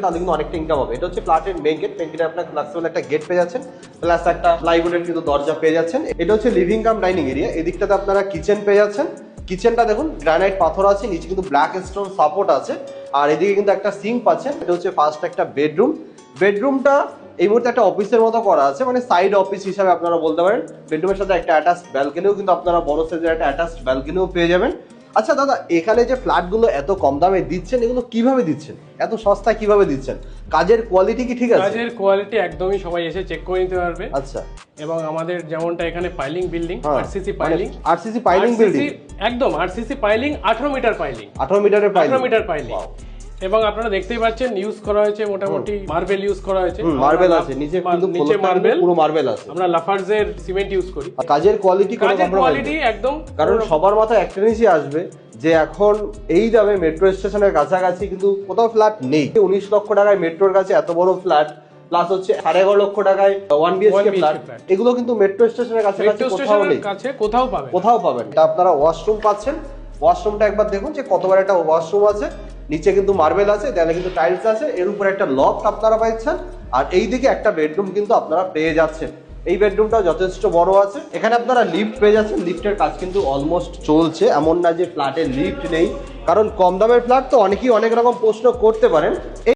তাহলে কিন্তু অনেকটা ইনকাম হবে। এটা হচ্ছে ফ্ল্যাটের মেইন গেট, মেইন গেটে আপনার ফ্লেক্সিবল একটা গেট পেয়ে যাচ্ছেন, প্লাস একটা প্লাইউডের কিন্তু দরজা পেয়ে যাচ্ছেন। এটা হচ্ছে লিভিং কাম ডাইনিং এরিয়া। এদিকটাতে আপনারা কিচেন পেয়ে যাচ্ছেন। কিচেনটা দেখুন গ্রানাইট পাথর আছে, নিচে কিন্তু ব্ল্যাক স্টোন সাপোর্ট আছে, আর এদিকে কিন্তু একটা সিঙ্ক পাচ্ছেন। এটা হচ্ছে ফার্স্ট একটা বেডরুম। বেডরুমটা এই মুহূর্তে একটা অফিসের মতো করা আছে, মানে সাইড অফিস হিসাবে আপনারা বলতে পারেন। বেডরুমের সাথে একটা অ্যাটাচড ব্যালকনিও কিন্তু আপনারা বড় সাইজের একটা অ্যাটাচড ব্যালকনিও পেয়ে যাবেন। আচ্ছা দাদা, এখানে যে ফ্ল্যাটগুলো এত কম দামে দিচ্ছেন, এগুলো কিভাবে দিচ্ছেন, এত সস্তায় কিভাবে দিচ্ছেন? কাজের কোয়ালিটি কি ঠিক আছে? কাজের কোয়ালিটি একদমই সবাই এসে চেক করে নিতে পারবে। আচ্ছা। এবং আমাদের যেমনটা এখানে পাইলিং বিল্ডিং, আরসিসি মানে পাইলিং, আরসিসি পাইলিং বিল্ডিং, একদম আরসিসি পাইলিং 18 মিটার পাইলিং, 18 মিটারের পাইলিং, 18 মিটার পাইলিং। এবং আপনারা দেখতেই পাচ্ছেন ইউজ করা হয়েছে মোটামুটি মার্বেল ইউজ করা হয়েছে, মার্বেল আছে নিচে, কিন্তু নিচে মার্বেল, পুরো মার্বেল আছে। আমরা লাফার্জের সিমেন্ট ইউজ করি। কাজের কোয়ালিটি কোনো কাজের কোয়ালিটি একদম, কারণ সবার মাথায় একটা জিনিসই আসবে যে এখন এই দামে মেট্রো স্টেশনের কাছাকাছি কিন্তু কোথাও ফ্ল্যাট নেই। 19 লক্ষ টাকায় মেট্রোর কাছে এত বড় ফ্ল্যাট, প্লাস হচ্ছে 11.5 লক্ষ টাকায় 1 বিএইচকে ফ্ল্যাট, এগুলো কিন্তু মেট্রো স্টেশনের কাছাকাছি কোথাও নেই, কোথাও পাবেন। এটা আপনারা ওয়াশরুম পাচ্ছেন। ওয়াশরুমটা একবার দেখুন যে কত বড় একটা ওয়াশরুম আছে, নিচে কিন্তু মার্বেল আছে, দেয়ালে কিন্তু টাইলস আছে, এর উপরে একটা লফট আপনারা পাচ্ছেন, আর এইদিকে একটা বেডরুম কিন্তু আপনারা পেয়ে যাচ্ছেন। এই বেডরুমটাও যথেষ্ট বড় আছে। এখানে আপনারা লিফট পেয়ে যাচ্ছেন, লিফটের কাজ কিন্তু অলমোস্ট চলছে, এমন না যে ফ্ল্যাটে লিফট নেই, কারণ কম দামের ফ্ল্যাট তো অনেকেই অনেক রকম প্রশ্ন করতে পারেন।